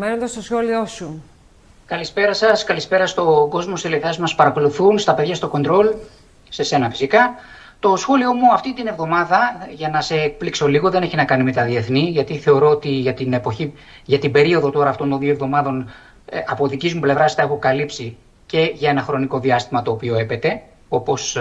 Μένοντα στο σχόλιο σου. Καλησπέρα σας, καλησπέρα στον κόσμο σε σελίδας μας παρακολουθούν, στα παιδιά στο Control, σε σένα φυσικά. Το σχόλιο μου αυτή την εβδομάδα, για να σε εκπλήξω λίγο, δεν έχει να κάνει με τα διεθνή, γιατί θεωρώ ότι για την περίοδο τώρα αυτών των 2 εβδομάδων από δικής μου πλευράς τα έχω καλύψει και για ένα χρονικό διάστημα το οποίο έπεται, όπως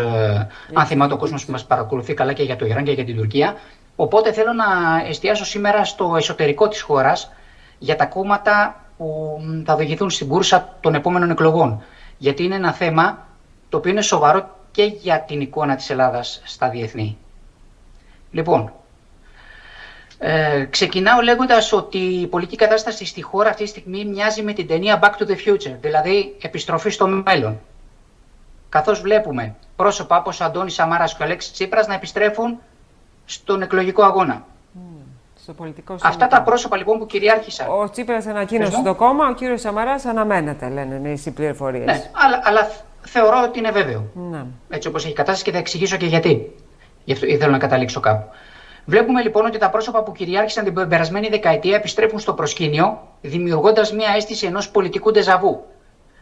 αν θυμάται ο κόσμος που μας παρακολουθεί καλά και για το Ιράν και για την Τουρκία. Οπότε θέλω να εστιάσω σήμερα στο εσωτερικό της χώρας, για τα κόμματα που θα οδηγηθούν στην κούρσα των επόμενων εκλογών. Γιατί είναι ένα θέμα το οποίο είναι σοβαρό και για την εικόνα της Ελλάδας στα διεθνή. Λοιπόν, ξεκινάω λέγοντας ότι η πολιτική κατάσταση στη χώρα αυτή τη στιγμή μοιάζει με την ταινία Back to the Future, δηλαδή επιστροφή στο μέλλον. Καθώς βλέπουμε πρόσωπα όπως ο Αντώνης Σαμάρας και ο Αλέξης Τσίπρας να επιστρέφουν στον εκλογικό αγώνα. Αυτά τα πρόσωπα λοιπόν που κυριάρχησαν. Ο Τσίπρας ανακοίνωσε το κόμμα, ο κύριος Σαμαράς αναμένεται, λένε οι πληροφορίες. Ναι, αλλά θεωρώ ότι είναι βέβαιο. Ναι. Έτσι όπως έχει κατάσταση και θα εξηγήσω και γιατί. Γι' αυτό ήθελα να καταλήξω κάπου. Βλέπουμε λοιπόν ότι τα πρόσωπα που κυριάρχησαν την περασμένη δεκαετία επιστρέφουν στο προσκήνιο, δημιουργώντας μια αίσθηση ενός πολιτικού ντεζαβού.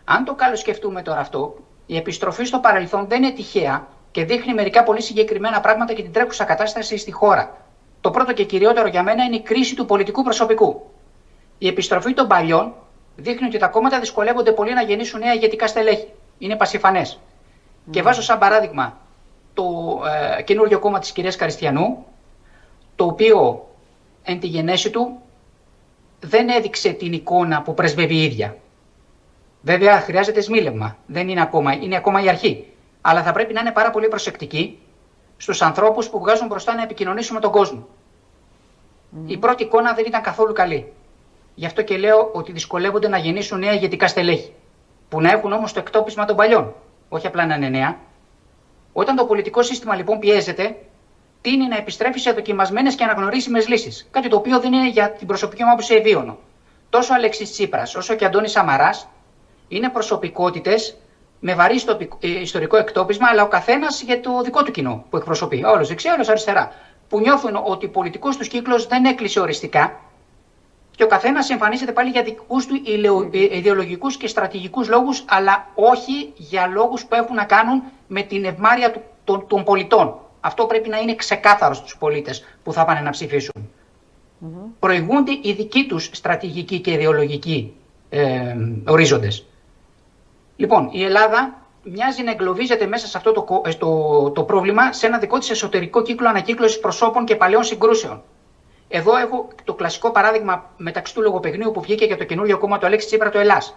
Αν το καλοσκεφτούμε τώρα αυτό, η επιστροφή στο παρελθόν δεν είναι τυχαία και δείχνει μερικά πολύ συγκεκριμένα πράγματα για την τρέχουσα κατάσταση στη χώρα. Το πρώτο και κυριότερο για μένα είναι η κρίση του πολιτικού προσωπικού. Η επιστροφή των παλιών δείχνει ότι τα κόμματα δυσκολεύονται πολύ να γεννήσουν νέα ηγετικά στελέχη. Είναι πασιφανές. Και βάζω σαν παράδειγμα το καινούργιο κόμμα της κυρίας Καριστιανού, το οποίο εν τη γενέση του δεν έδειξε την εικόνα που πρεσβεύει η ίδια. Βέβαια χρειάζεται σμίλευμα. Δεν είναι ακόμα η αρχή. Αλλά θα πρέπει να είναι πάρα πολύ προσεκτική στους ανθρώπους που βγάζουν μπροστά να επικοινωνήσουν με τον κόσμο. Η πρώτη εικόνα δεν ήταν καθόλου καλή. Γι' αυτό και λέω ότι δυσκολεύονται να γεννήσουν νέα ηγετικά στελέχη. Που να έχουν όμως το εκτόπισμα των παλιών. Όχι απλά να είναι νέα. Όταν το πολιτικό σύστημα λοιπόν πιέζεται, τείνει να επιστρέφει σε δοκιμασμένες και αναγνωρίσιμες λύσεις. Κάτι το οποίο δεν είναι για την προσωπική μου άποψη ευίωνο. Τόσο ο Αλέξης Τσίπρας όσο και ο Αντώνης Σαμαράς είναι προσωπικότητες με βαρύ ιστορικό εκτόπισμα, αλλά ο καθένας για το δικό του κοινό που εκπροσωπεί. Όλος δεξιά, όλος αριστερά. Που νιώθουν ότι ο πολιτικός τους κύκλος δεν έκλεισε οριστικά και ο καθένας εμφανίζεται πάλι για δικούς του ιδεολογικούς και στρατηγικούς λόγους, αλλά όχι για λόγους που έχουν να κάνουν με την ευμάρεια των πολιτών. Αυτό πρέπει να είναι ξεκάθαρο στους πολίτες που θα πάνε να ψηφίσουν. Προηγούνται οι δικοί τους στρατηγικοί και ιδεολογικοί ορίζοντες. Λοιπόν, η Ελλάδα μοιάζει να εγκλωβίζεται μέσα σε αυτό το πρόβλημα σε ένα δικό της εσωτερικό κύκλο ανακύκλωσης προσώπων και παλαιών συγκρούσεων. Εδώ έχω το κλασικό παράδειγμα μεταξύ του λογοπαιγνίου που βγήκε για το καινούριο κόμμα του Αλέξη Τσίπρα, το Ελλάς.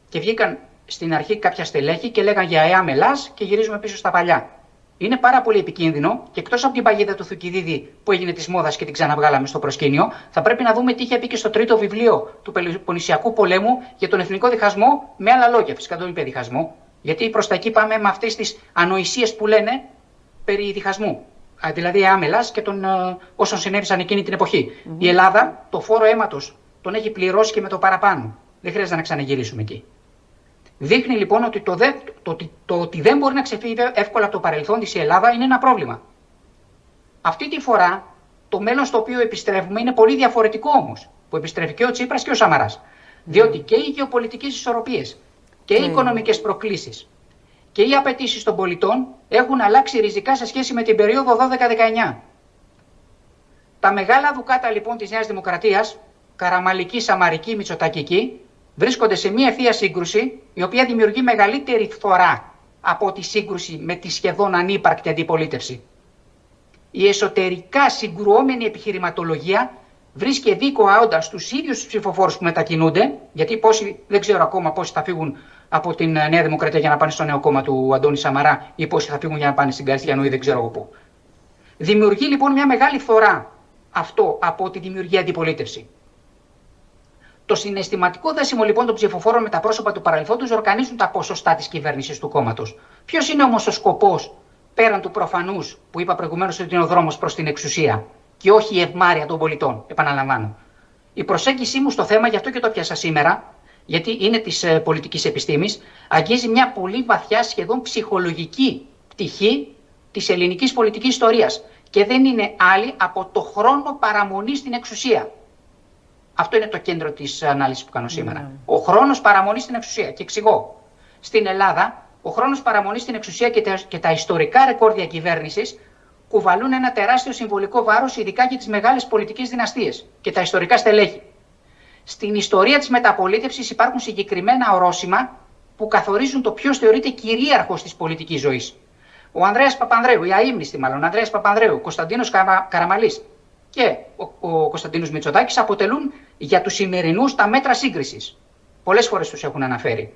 Και βγήκαν στην αρχή κάποια στελέχη και λέγαν για ΕΑΜ Ελλάς και γυρίζουμε πίσω στα παλιά. Είναι πάρα πολύ επικίνδυνο και εκτός από την παγίδα του Θουκυδίδη που έγινε της μόδας και την ξαναβγάλαμε στο προσκήνιο, θα πρέπει να δούμε τι είχε πει και στο τρίτο βιβλίο του Πελοποννησιακού πολέμου για τον εθνικό διχασμό, με άλλα λόγια. Φυσικά δεν είπε διχασμό, γιατί προς τα εκεί πάμε με αυτές τις ανοησίες που λένε περί διχασμού. Δηλαδή άμελας και των όσων συνέβησαν εκείνη την εποχή. Η Ελλάδα το φόρο αίματος τον έχει πληρώσει και με το παραπάνω. Δεν χρειάζεται να ξαναγυρίσουμε εκεί. Δείχνει λοιπόν ότι το ότι δεν μπορεί να ξεφύγει εύκολα από το παρελθόν της η Ελλάδα είναι ένα πρόβλημα. Αυτή τη φορά το μέλλον στο οποίο επιστρέφουμε είναι πολύ διαφορετικό όμως. Που επιστρέφει και ο Τσίπρας και ο Σαμαράς. Διότι και οι γεωπολιτικές ισορροπίες και οι οικονομικές προκλήσεις και οι απαιτήσεις των πολιτών έχουν αλλάξει ριζικά σε σχέση με την περίοδο 12-19. Τα μεγάλα δουκάτα λοιπόν της Νέας Δημοκρατίας, Καραμαλική, Σαμαρική, Μητσοτακική, βρίσκονται σε μια ευθεία σύγκρουση η οποία δημιουργεί μεγαλύτερη φθορά από τη σύγκρουση με τη σχεδόν ανύπαρκτη αντιπολίτευση. Η εσωτερικά συγκρουόμενη επιχειρηματολογία βρίσκει δίκοα όντα στους ίδιους τους ψηφοφόρους που μετακινούνται, γιατί δεν ξέρω ακόμα πόσοι θα φύγουν από την Νέα Δημοκρατία για να πάνε στο νέο κόμμα του Αντώνη Σαμαρά ή πόσοι θα φύγουν για να πάνε στην Καριστιανού ή δεν ξέρω εγώ πού. Δημιουργεί λοιπόν μια μεγάλη φθορά αυτό από τη δημιουργία αντιπολίτευση. Το συναισθηματικό δέσιμο λοιπόν των ψηφοφόρων με τα πρόσωπα του παρελθόντος οργανίζουν τα ποσοστά της κυβέρνησης του κόμματος. Ποιος είναι όμως ο σκοπός πέραν του προφανούς που είπα προηγουμένως ότι είναι ο δρόμος προς την εξουσία και όχι η ευμάρεια των πολιτών, επαναλαμβάνω. Η προσέγγιση μου στο θέμα, γι' αυτό και το πιάσα σήμερα, γιατί είναι της πολιτικής επιστήμης, αγγίζει μια πολύ βαθιά σχεδόν ψυχολογική πτυχή της ελληνικής πολιτικής ιστορίας και δεν είναι άλλη από το χρόνο παραμονής στην εξουσία. Αυτό είναι το κέντρο της ανάλυσης που κάνω σήμερα. Ο χρόνος παραμονής στην εξουσία. Και εξηγώ. Στην Ελλάδα, ο χρόνος παραμονής στην εξουσία και τα ιστορικά ρεκόρ διακυβέρνησης κουβαλούν ένα τεράστιο συμβολικό βάρος, ειδικά για τις μεγάλες πολιτικές δυναστείες και τα ιστορικά στελέχη. Στην ιστορία της μεταπολίτευσης υπάρχουν συγκεκριμένα ορόσημα που καθορίζουν το ποιος θεωρείται κυρίαρχος της πολιτικής ζωής. Ο Ανδρέας Παπανδρέου, η αείμνηστη μάλλον, Ανδρέας Παπανδρέου, ο Κωνσταντίνος Καραμαλής και ο Κωνσταντίνος Μητσοτάκης αποτελούν για τους σημερινούς τα μέτρα σύγκρισης. Πολλές φορές τους έχουν αναφέρει.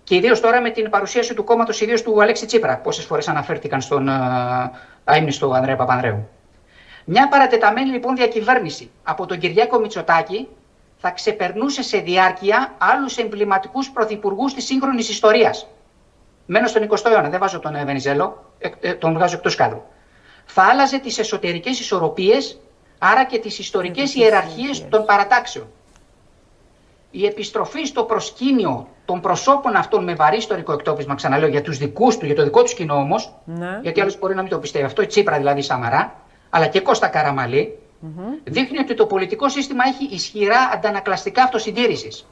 Και ιδίως τώρα με την παρουσίαση του κόμματος, ιδίως του Αλέξη Τσίπρα, πόσες φορές αναφέρθηκαν στον αείμνηστο Ανδρέα Παπανδρέου. Μια παρατεταμένη λοιπόν διακυβέρνηση από τον Κυριάκο Μητσοτάκη θα ξεπερνούσε σε διάρκεια άλλους εμβληματικούς πρωθυπουργούς της σύγχρονης ιστορίας. Μένω στον 20ο αιώνα, δεν βάζω τον Βενιζέλο, τον βγάζω εκτός κάδρου. Θα άλλαζε τις εσωτερικές ισορροπίες, άρα και τις ιστορικές ιεραρχίες των παρατάξεων. Η επιστροφή στο προσκήνιο των προσώπων αυτών με βαρύ ιστορικό εκτόπισμα, ξαναλέω, για τους δικούς του, για το δικό του κοινό όμως, γιατί άλλος μπορεί να μην το πιστεύει αυτό, η Τσίπρα δηλαδή Σαμαρά, αλλά και Κώστα Καραμαλή, δείχνει ότι το πολιτικό σύστημα έχει ισχυρά αντανακλαστικά αυτοσυντήρησης.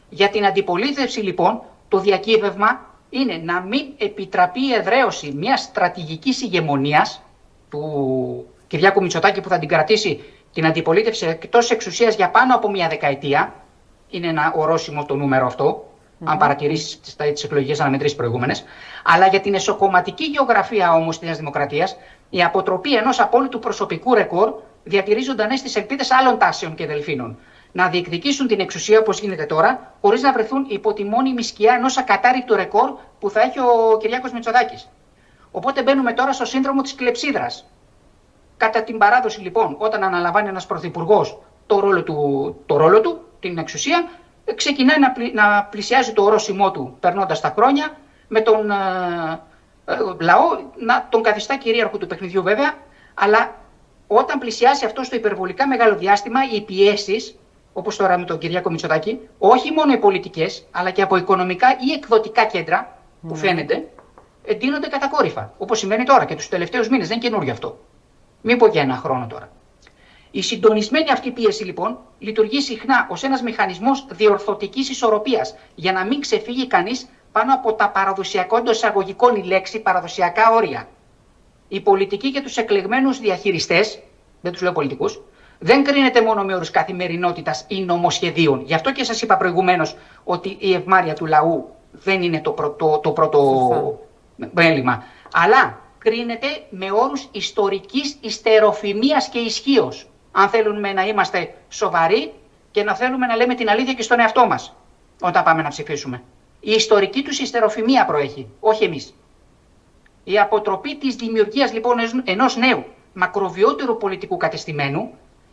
Για την αντιπολίτευση λοιπόν, το διακύβευμα είναι να μην επιτραπεί η εδραίωση μιας στρατηγικής ηγεμονίας του Κυριάκου Μητσοτάκη που θα την κρατήσει την αντιπολίτευση εκτός εξουσίας για πάνω από μια δεκαετία. Είναι ένα ορόσημο το νούμερο αυτό, αν παρατηρήσεις τις εκλογικές αναμετρήσεις προηγούμενες. Αλλά για την εσωκομματική γεωγραφία όμως της Νέας Δημοκρατίας, η αποτροπή ενός απόλυτου προσωπικού ρεκόρ διατηρεί ζωντανές τις ελπίδες άλλων τάσεων και δελφίνων να διεκδικήσουν την εξουσία όπως γίνεται τώρα, χωρίς να βρεθούν υπό τη μόνιμη σκιά ενός ακατάρρικτου ρεκόρ που θα έχει ο Κυριάκος Μητσοτάκης. Οπότε μπαίνουμε τώρα στο σύνδρομο της κλεψίδρας. Κατά την παράδοση λοιπόν, όταν αναλαμβάνει ένας πρωθυπουργός το ρόλο του, την εξουσία, ξεκινάει να πλησιάζει το ορόσημό του περνώντας τα χρόνια, με τον λαό να τον καθιστά κυρίαρχο του παιχνιδιού βέβαια, αλλά όταν πλησιάσει αυτό στο υπερβολικά μεγάλο διάστημα, οι πιέσεις, όπως τώρα με τον Κυριάκο Μητσοτάκη, όχι μόνο οι πολιτικές, αλλά και από οικονομικά ή εκδοτικά κέντρα, που φαίνεται, εντείνονται κατακόρυφα. Όπως συμβαίνει τώρα και τους τελευταίους μήνες, δεν είναι καινούριο αυτό. Μην πω για ένα χρόνο τώρα. Η συντονισμένη αυτή πίεση λοιπόν λειτουργεί συχνά ως ένας μηχανισμός διορθωτικής ισορροπίας, για να μην ξεφύγει κανείς πάνω από τα παραδοσιακά, εντός εισαγωγικών η λέξη, παραδοσιακά όρια. Η πολιτική για τους εκλεγμένους διαχειριστές, δεν τους λέω πολιτικούς, δεν κρίνεται μόνο με όρους καθημερινότητας ή νομοσχεδίων. Γι' αυτό και σας είπα προηγουμένως ότι η ευμάρεια του λαού δεν είναι το πρώτο μέλημα. Αλλά κρίνεται με όρους ιστορικής ιστεροφημίας και ισχύως. Αν θέλουμε να είμαστε σοβαροί και να θέλουμε να λέμε την αλήθεια και στον εαυτό μας όταν πάμε να ψηφίσουμε. Η ιστορική τους ιστεροφημία προέχει, όχι εμείς. Η αποτροπή της δημιουργίας λοιπόν ενός νέου μακροβιότερου πολιτικού κατεστημένου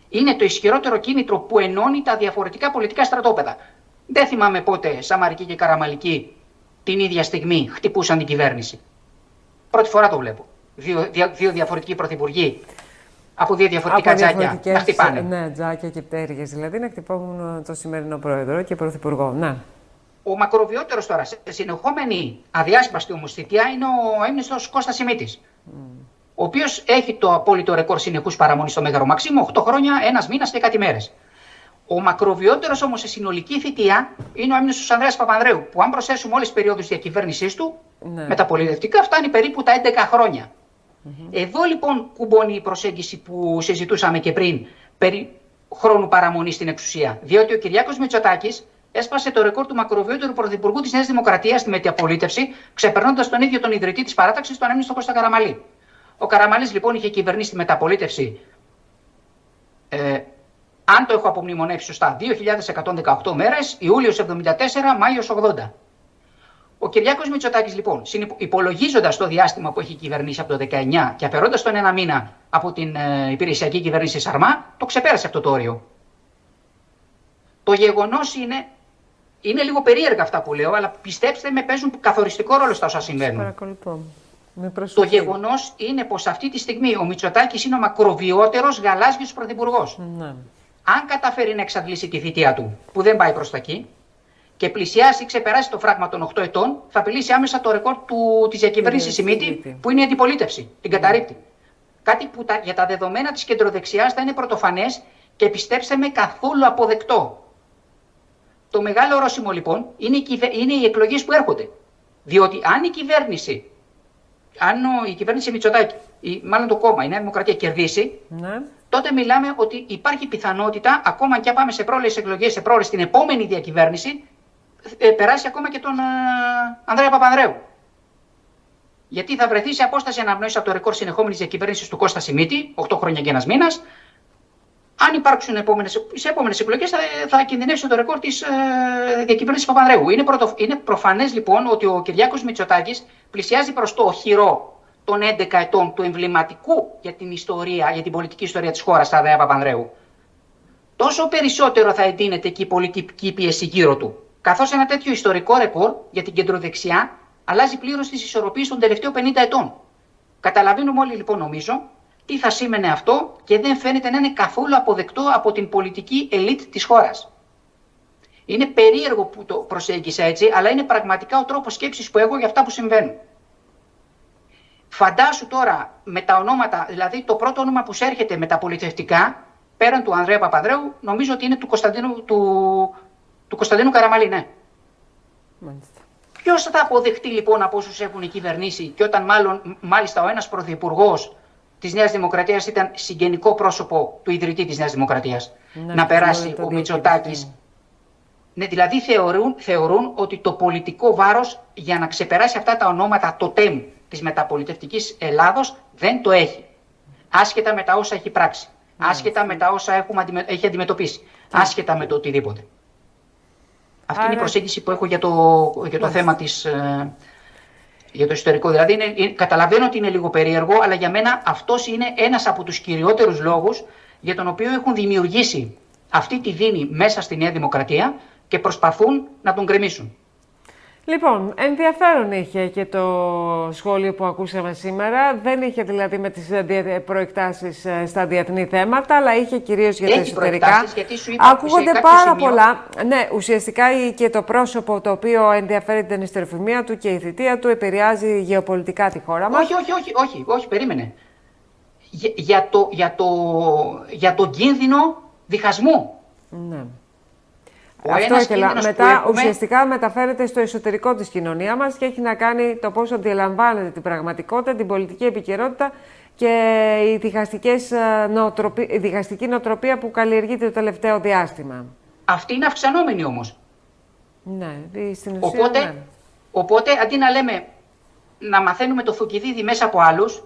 είναι το ισχυρότερο κίνητρο που ενώνει τα διαφορετικά πολιτικά στρατόπεδα. Δεν θυμάμαι πότε Σαμαρική και Καραμαλική την ίδια στιγμή χτυπούσαν την κυβέρνηση. Πρώτη φορά το βλέπω. Δύο διαφορετικοί πρωθυπουργοί από δύο διαφορετικά τζάκια να χτυπάνε. Ναι, τζάκια και πτέρυγες, δηλαδή να χτυπώμουν το σημερινό πρόεδρο και πρωθυπουργό. Να. Ο μακροβιότερος τώρα, σε συνεχόμενη αδιάσπαστη όμως θητεία, είναι ο έμνηστος Κώστας Σιμίτης. Ο οποίος έχει το απόλυτο ρεκόρ συνεχούς παραμονής στο Μέγαρο Μαξίμου, 8 χρόνια, 1 μήνας και κάτι μέρες. Ο μακροβιότερος όμως σε συνολική θητεία είναι ο έμνηστος Ανδρέας Παπανδρέου, που αν προσθέσουμε όλες τις περιόδους διακυβέρνησής του, μεταπολιτευτικά φτάνει περίπου τα 11 χρόνια. Εδώ λοιπόν κουμπώνει η προσέγγιση που συζητούσαμε και πριν περί χρόνου παραμονής στην εξουσία. Διότι ο Κυριάκος Μητσοτάκης έσπασε το ρεκόρ του μακροβιότερου πρωθυπουργού της Νέας Δημοκρατίας στη μεταπολίτευση, ξεπερνώντας τον ίδιο τον ιδρυτή της παράταξης, τον έμνηστο Κώστα Καραμαλή. Ο Καραμαλής λοιπόν είχε κυβερνήσει τη μεταπολίτευση, αν το έχω απομνημονεύσει σωστά, 2.118 μέρες, Ιούλιος 74, Μάιος 80. Ο Κυριάκος Μητσοτάκης λοιπόν, υπολογίζοντας το διάστημα που έχει κυβερνήσει από το 19 και αφαιρώντας τον ένα μήνα από την υπηρεσιακή κυβέρνηση Σαρμά, το ξεπέρασε αυτό το όριο. Το γεγονός είναι λίγο περίεργα αυτά που λέω, αλλά πιστέψτε με, παίζουν καθοριστικό ρόλο στα όσα συμβαίνουν. Παρακολουθώ. Το γεγονός είναι πως αυτή τη στιγμή ο Μητσοτάκης είναι ο μακροβιότερος γαλάζιος πρωθυπουργός. Αν καταφέρει να εξαντλήσει τη θητεία του, που δεν πάει προς τα εκεί, και πλησιάσει, ξεπεράσει το φράγμα των 8 ετών, θα απειλήσει άμεσα το ρεκόρ της διακυβέρνησης Σιμίτη, που είναι η αντιπολίτευση. Την καταρρίπτει. Κάτι που για τα δεδομένα της κεντροδεξιάς θα είναι πρωτοφανές Και πιστέψτε με, καθόλου αποδεκτό. Το μεγάλο ορόσημο λοιπόν είναι οι εκλογές που έρχονται. Διότι αν η κυβέρνηση Μητσοτάκη, ή μάλλον το κόμμα, η Νέα Δημοκρατία κερδίσει, τότε μιλάμε ότι υπάρχει πιθανότητα, ακόμα και αν πάμε σε πρόλες εκλογές, σε πρόλες στην επόμενη διακυβέρνηση, περάσει ακόμα και τον Ανδρέα Παπανδρέου. Γιατί θα βρεθεί σε απόσταση αναπνοής από το ρεκόρ συνεχόμενης διακυβέρνησης του Κώστα Σιμίτη, 8 χρόνια και 1 μήνας. Αν υπάρξουν σε επόμενες εκλογές, θα κινδυνεύσει το ρεκόρ της διακυβέρνησης Παπανδρέου. Είναι προφανές λοιπόν ότι ο Κυριάκος Μητσοτάκης πλησιάζει προς το οχυρό των 11 ετών του εμβληματικού για την πολιτική ιστορία της χώρας Ανδρέα Παπανδρέου. Τόσο περισσότερο θα εντείνεται και η πολιτική πίεση γύρω του. Καθώς ένα τέτοιο ιστορικό ρεκόρ για την κεντροδεξιά αλλάζει πλήρως τις ισορροπίες των τελευταίων 50 ετών. Καταλαβαίνουμε όλοι λοιπόν, νομίζω, τι θα σήμαινε αυτό και δεν φαίνεται να είναι καθόλου αποδεκτό από την πολιτική ελίτ της χώρας. Είναι περίεργο που το προσέγγισα έτσι, αλλά είναι πραγματικά ο τρόπος σκέψης που έχω για αυτά που συμβαίνουν. Φαντάσου τώρα με τα ονόματα, δηλαδή το πρώτο όνομα που έρχεται με τα πολιτευτικά, πέραν του Ανδρέα Παπανδρέου, νομίζω ότι είναι του Κωνσταντίνου Καραμαλή, ναι. Μάλιστα. Ποιος θα αποδεχτεί λοιπόν από όσους έχουν κυβερνήσει και όταν μάλιστα ο ένας πρωθυπουργός της Νέας Δημοκρατίας ήταν συγγενικό πρόσωπο του ιδρυτή της Νέας Δημοκρατίας, να περάσει ο Μητσοτάκης. Ναι, δηλαδή θεωρούν ότι το πολιτικό βάρος για να ξεπεράσει αυτά τα ονόματα τοτέμ της μεταπολιτευτικής Ελλάδος δεν το έχει. Άσχετα με τα όσα έχει πράξει, άσχετα με τα όσα έχει αντιμετωπίσει, άσχετα με το οτιδήποτε. Αυτή είναι η προσέγγιση που έχω για το θέμα για το ιστορικό. Δηλαδή, καταλαβαίνω ότι είναι λίγο περίεργο, αλλά για μένα αυτός είναι ένας από τους κυριότερους λόγους για τον οποίο έχουν δημιουργήσει αυτή τη δίνη μέσα στη Νέα Δημοκρατία και προσπαθούν να τον γκρεμίσουν. Λοιπόν, ενδιαφέρον είχε και το σχόλιο που ακούσαμε σήμερα. Δεν είχε δηλαδή με τις προεκτάσεις στα διεθνή θέματα, αλλά είχε κυρίως για τα εσωτερικά. Γιατί σου είπα, ακούγονται πάρα πολλά. Ναι, ουσιαστικά και το πρόσωπο το οποίο ενδιαφέρει την ιστεροφημία του και η θητεία του επηρεάζει γεωπολιτικά τη χώρα μας. Όχι, περίμενε. Για το κίνδυνο διχασμού. Ναι. Αυτό ήθελα. Μετά ουσιαστικά μεταφέρεται στο εσωτερικό της κοινωνία μας και έχει να κάνει το πώς αντιλαμβάνεται την πραγματικότητα, την πολιτική επικαιρότητα και η διχαστική νοοτροπία που καλλιεργείται το τελευταίο διάστημα. Αυτή είναι αυξανόμενη όμως. Ναι, στην ουσία. Οπότε αντί να λέμε να μαθαίνουμε το Θουκυδίδη μέσα από άλλους,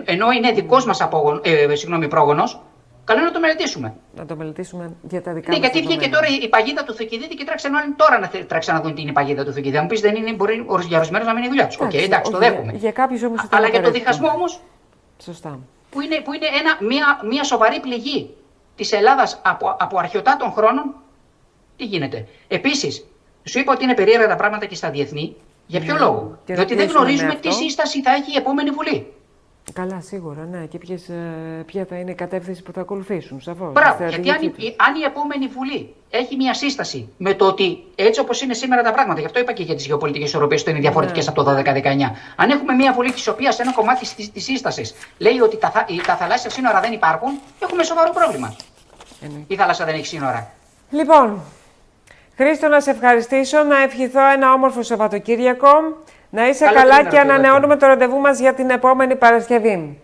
ενώ είναι δικός μας πρόγονος, καλό είναι να το μελετήσουμε. Να το μελετήσουμε για τα δικά μας. Ναι, γιατί δεδομένα. βγήκε τώρα η παγίδα του Θουκυδίδη και τράξαν όλοι τώρα να δουν τι είναι η παγίδα του Θουκυδίδη. Μου πει δεν είναι, μπορεί για ορισμένους να μην είναι η δουλειά του. Εντάξει, το δέχομαι. Για κάποιους όμως. Αλλά για το διχασμό όμως. Σωστά. Που είναι μια σοβαρή πληγή της Ελλάδας από αρχαιοτά των χρόνων. Τι γίνεται. Επίσης, σου είπα ότι είναι περίεργα τα πράγματα και στα διεθνή. Για ποιο λόγο? Διότι δεν γνωρίζουμε τι σύσταση θα έχει η επόμενη Βουλή. Καλά, σίγουρα, ναι. Και ποια θα είναι η κατεύθυνση που θα ακολουθήσουν, σαφώς. Μπράβο, γιατί αν η επόμενη Βουλή έχει μια σύσταση με το ότι έτσι όπως είναι σήμερα τα πράγματα, γι' αυτό είπα και για τις γεωπολιτικές ισορροπίες που είναι διαφορετικές από το 12-19. Αν έχουμε μια Βουλή της οποίας ένα κομμάτι της σύστασης λέει ότι τα θαλάσσια σύνορα δεν υπάρχουν, έχουμε σοβαρό πρόβλημα. Η θάλασσα δεν έχει σύνορα. Λοιπόν, Χρήστο, να σε ευχαριστήσω, να ευχηθώ ένα όμορφο Σαββατοκύριακο. Να είσαι καλά και ανανεώνουμε το ραντεβού μας για την επόμενη Παρασκευή.